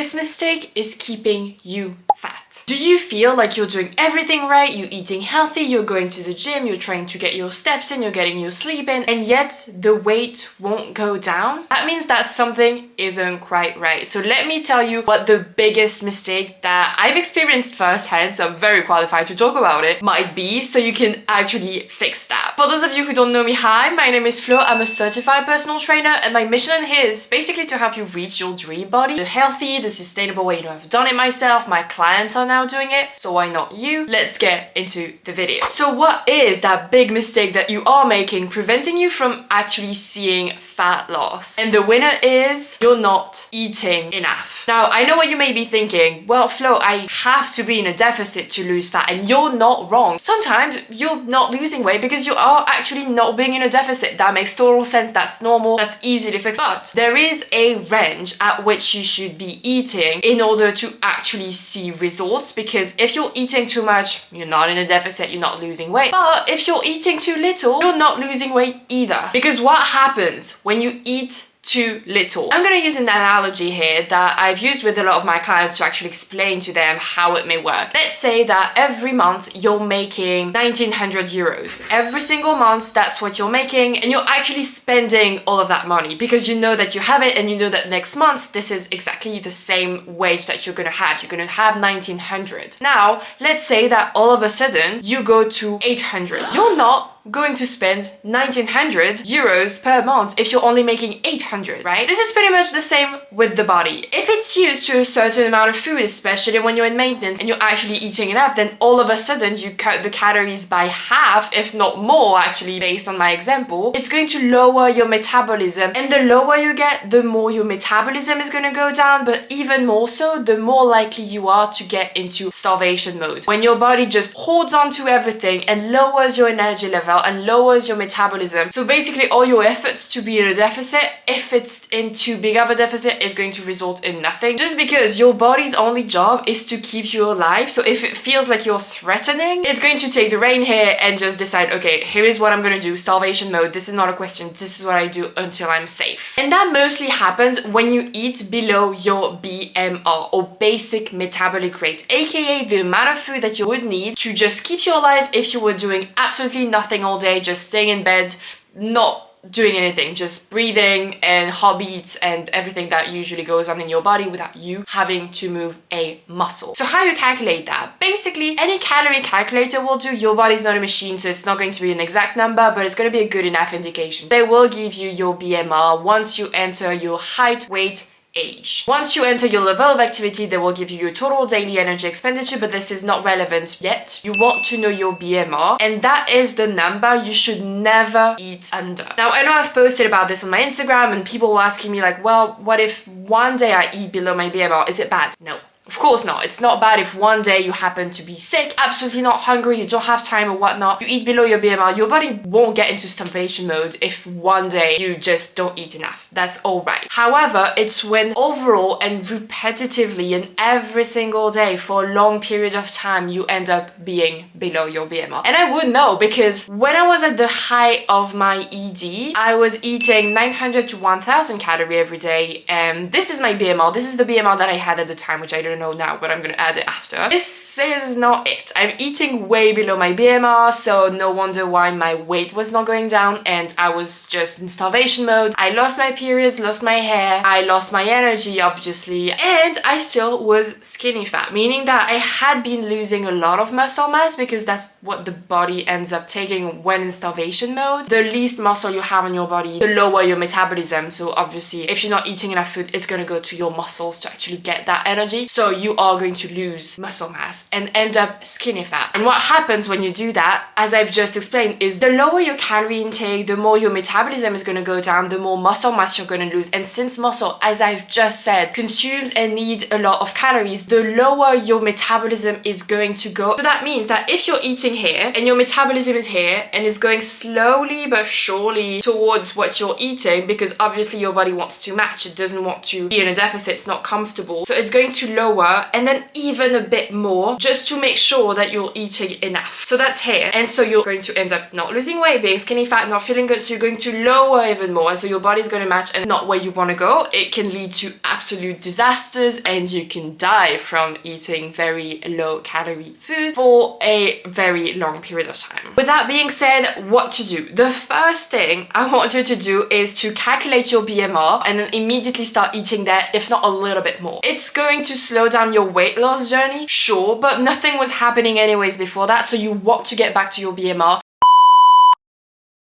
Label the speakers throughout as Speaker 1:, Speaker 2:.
Speaker 1: biggest mistake is keeping you fat. Do you feel like you're doing everything right? You're eating healthy, you're going to the gym, you're trying to get your steps in, you're getting your sleep in, and yet the weight won't go down? That means that something isn't quite right. So let me tell you what the biggest mistake that I've experienced firsthand, so I'm very qualified to talk about it, might be, so you can actually fix that. For those of you who don't know me, hi, my name is Flo. I'm a certified personal trainer, and my mission here is basically to help you reach your dream body the healthy, the sustainable way. You know, I've done it myself, my clients are now doing it, so why not you? Let's get into the video. So what is that big mistake that you are making preventing you from actually seeing fat loss? And the winner is you're not eating enough. Now, I know what you may be thinking. Well, Flo, I have to be in a deficit to lose fat, and you're not wrong. Sometimes you're not losing weight because you are actually not being in a deficit. That makes total sense. That's normal. That's easy to fix. But there is a range at which you should be eating in order to actually see results, because if you're eating too much, you're not in a deficit, you're not losing weight. But if you're eating too little, you're not losing weight either. Because what happens when you eat too little? I'm going to use an analogy here that I've used with a lot of my clients to actually explain to them how it may work. Let's say that every month you're making 1900 euros. Every single month, that's what you're making, and you're actually spending all of that money because you know that you have it, and you know that next month this is exactly the same wage that you're going to have. You're going to have 1900. Now, let's say that all of a sudden you go to 800. You're not going to spend 1900 euros per month if you're only making 800, right? This is pretty much the same with the body. If it's used to a certain amount of food, especially when you're in maintenance and you're actually eating enough, then all of a sudden you cut the calories by half, if not more, actually, based on my example. It's going to lower your metabolism, and the lower you get, the more your metabolism is going to go down, but even more so, the more likely you are to get into starvation mode, when your body just holds on to everything and lowers your energy level and lowers your metabolism. So basically all your efforts to be in a deficit, if it's in too big of a deficit, is going to result in nothing, just because your body's only job is to keep you alive. So if it feels like you're threatening, it's going to take the rein here and just decide, okay, here is what I'm going to do, starvation mode. This is not a question, this is what I do until I'm safe. And that mostly happens when you eat below your BMR, or basic metabolic rate, aka the amount of food that you would need to just keep you alive if you were doing absolutely nothing all day, just staying in bed, not doing anything, just breathing and heartbeats and everything that usually goes on in your body without you having to move a muscle. So how you calculate that? Basically, any calorie calculator will do. Your body's not a machine, so it's not going to be an exact number, but it's going to be a good enough indication. They will give you your BMR once you enter your height, weight, age. Once you enter your level of activity, they will give you your total daily energy expenditure, but this is not relevant yet. You want to know your BMR, and that is the number you should never eat under. Now, I know I've posted about this on my Instagram, and people were asking me like, well, what if one day I eat below my BMR? Is it bad? No. Of course not. It's not bad if one day you happen to be sick, absolutely not hungry, you don't have time or whatnot, you eat below your BMR. Your body won't get into starvation mode if one day you just don't eat enough. That's all right. However, it's when overall and repetitively and every single day for a long period of time you end up being below your BMR. And I would know, because when I was at the height of my ED, I was eating 900 to 1000 calories every day, and this is my BMR. This is the BMR that I had at the time, which I don't know now, but I'm gonna add it after. This is not it. I'm eating way below my BMR, so no wonder why my weight was not going down, and I was just in starvation mode. I lost my periods, lost my hair, I lost my energy, obviously, and I still was skinny fat, meaning that I had been losing a lot of muscle mass, because that's what the body ends up taking when in starvation mode. The least muscle you have in your body, the lower your metabolism. So obviously, if you're not eating enough food, it's gonna go to your muscles to actually get that energy. So you are going to lose muscle mass and end up skinny fat. And what happens when you do that, as I've just explained, is the lower your calorie intake, the more your metabolism is going to go down, the more muscle mass you're going to lose. And since muscle, as I've just said, consumes and needs a lot of calories, the lower your metabolism is going to go. So that means that if you're eating here and your metabolism is here and is going slowly but surely towards what you're eating, because obviously your body wants to match, it doesn't want to be in a deficit, it's not comfortable, so it's going to lower lower, and then even a bit more, just to make sure that you're eating enough. So that's here. And so you're going to end up not losing weight, being skinny fat, not feeling good, so you're going to lower even more, and so your body's going to match and not where you want to go. It can lead to absolute disasters, and you can die from eating very low calorie food for a very long period of time. With that being said, what to do? The first thing I want you to do is to calculate your BMR and then immediately start eating that, if not a little bit more. It's going to slow down your weight loss journey, sure, but nothing was happening anyways before that, so you want to get back to your BMR.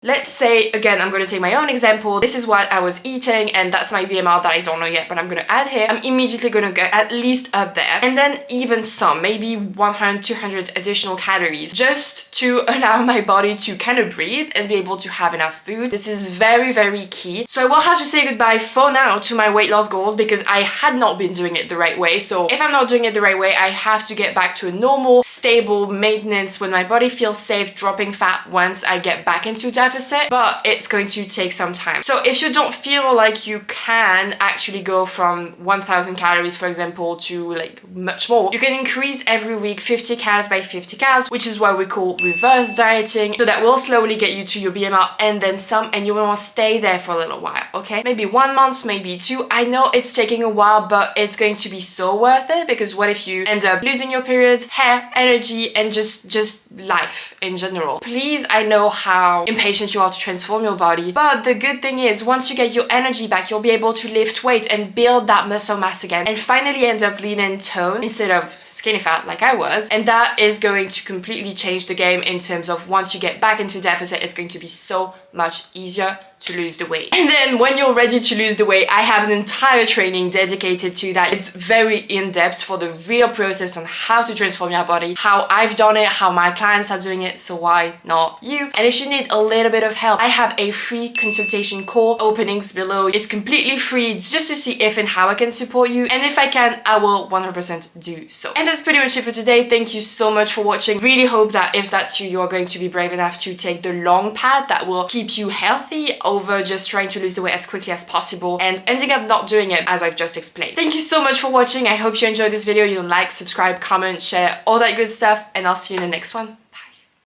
Speaker 1: Let's say, again, I'm going to take my own example. This is what I was eating, and that's my BMR that I don't know yet, but I'm going to add here. I'm immediately going to go at least up there, and then even some, maybe 100, 200 additional calories, just to allow my body to kind of breathe and be able to have enough food. This is very, very key. So I will have to say goodbye for now to my weight loss goals because I had not been doing it the right way. So if I'm not doing it the right way, I have to get back to a normal, stable maintenance when my body feels safe dropping fat once I get back into deficit. But it's going to take some time. So if you don't feel like you can actually go from 1000 calories, for example, to like much more, you can increase every week 50 calories by 50 calories, which is what we call reverse dieting. So that will slowly get you to your BMR and then some, and you will want to stay there for a little while, okay? Maybe 1 month, maybe 2. I know it's taking a while, but it's going to be so worth it, because what if you end up losing your period, hair, energy, and just life in general? Please, I know how impatient you are to transform your body, but the good thing is once you get your energy back, you'll be able to lift weight and build that muscle mass again, and finally end up lean and toned instead of skinny fat like I was. And that is going to completely change the game in terms of once you get back into deficit, it's going to be so much easier to lose the weight. And then when you're ready to lose the weight, I have an entire training dedicated to that. It's very in-depth for the real process on how to transform your body, how I've done it, how my clients are doing it, so why not you? And if you need a little bit of help, I have a free consultation call, openings below. It's completely free just to see if and how I can support you, and if I can, I will 100% do so. And that's pretty much it for today. Thank you so much for watching. Really hope that if that's you, you're going to be brave enough to take the long path that will keep you healthy over just trying to lose the weight as quickly as possible and ending up not doing it as I've just explained. Thank you so much for watching. I hope you enjoyed this video. You like, subscribe, comment, share, all that good stuff, and I'll see you in the next one.